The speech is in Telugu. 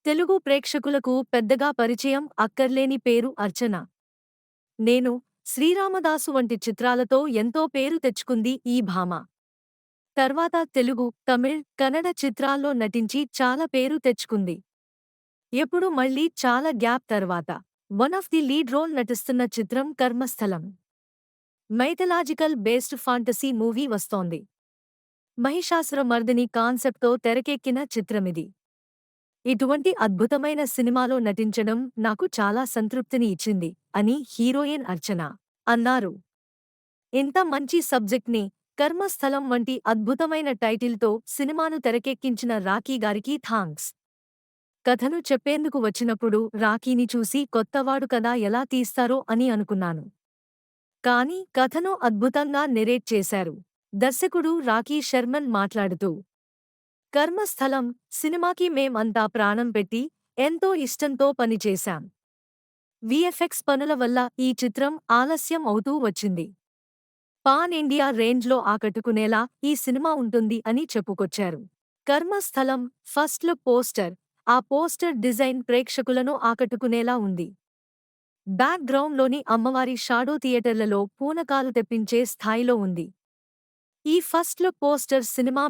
తెలుగు ప్రేక్షకులకు పెద్దగా పరిచయం అక్కర్లేని పేరు అర్చన. నేను, శ్రీరామదాసు వంటి చిత్రాలతో ఎంతో పేరు తెచ్చుకుంది ఈ భామ. తర్వాత తెలుగు, తమిళ్, కన్నడ చిత్రాల్లో నటించి చాలా పేరు తెచ్చుకుంది. ఎప్పుడు మళ్ళీ చాలా గ్యాప్ తర్వాత one of the lead role నటిస్తున్న చిత్రం Karmasthalam. Mythological based fantasy movie వస్తోంది. మహిషాసురమర్దిని కాన్సెప్ట్తో తెరకెక్కిన చిత్రమిది. ఇటువంటి అద్భుతమైన సినిమాలో నటించడం నాకు చాలా సంతృప్తిని ఇచ్చింది అని హీరోయిన్ అర్చన అన్నారు. ఇంత మంచి సబ్జెక్ట్ని, కర్మస్థలం వంటి అద్భుతమైన టైటిల్తో సినిమాను తెరకెక్కించిన రాకీ గారికి థాంక్స్. కథను చెప్పేందుకు వచ్చినప్పుడు రాకీని చూసి కొత్తవాడు కదా ఎలా తీస్తారో అని అనుకున్నాను. కానీ కథను అద్భుతంగా నెరేట్ చేశారు. దర్శకుడు రాకీ శర్మన్ మాట్లాడుతూ, కర్మస్థలం సినిమాకి మేం అంతా ప్రాణం పెట్టి, ఎంతో ఇష్టంతో పనిచేశాం. విఎఫ్ఎక్స్ పనుల వల్ల ఈ చిత్రం ఆలస్యం అవుతూ వచ్చింది. పాన్ ఇండియా రేంజ్లో ఆకట్టుకునేలా ఈ సినిమా ఉంటుంది అని చెప్పుకొచ్చారు. కర్మస్థలం ఫస్ట్ లుక్ పోస్టర్, ఆ పోస్టర్ డిజైన్ ప్రేక్షకులను ఆకట్టుకునేలా ఉంది. బ్యాక్ గ్రౌండ్లోని అమ్మవారి షాడో థియేటర్లలో పూనకాలు తెప్పించే స్థాయిలో ఉంది. ఈ ఫస్ట్ లుక్ పోస్టర్ సినిమా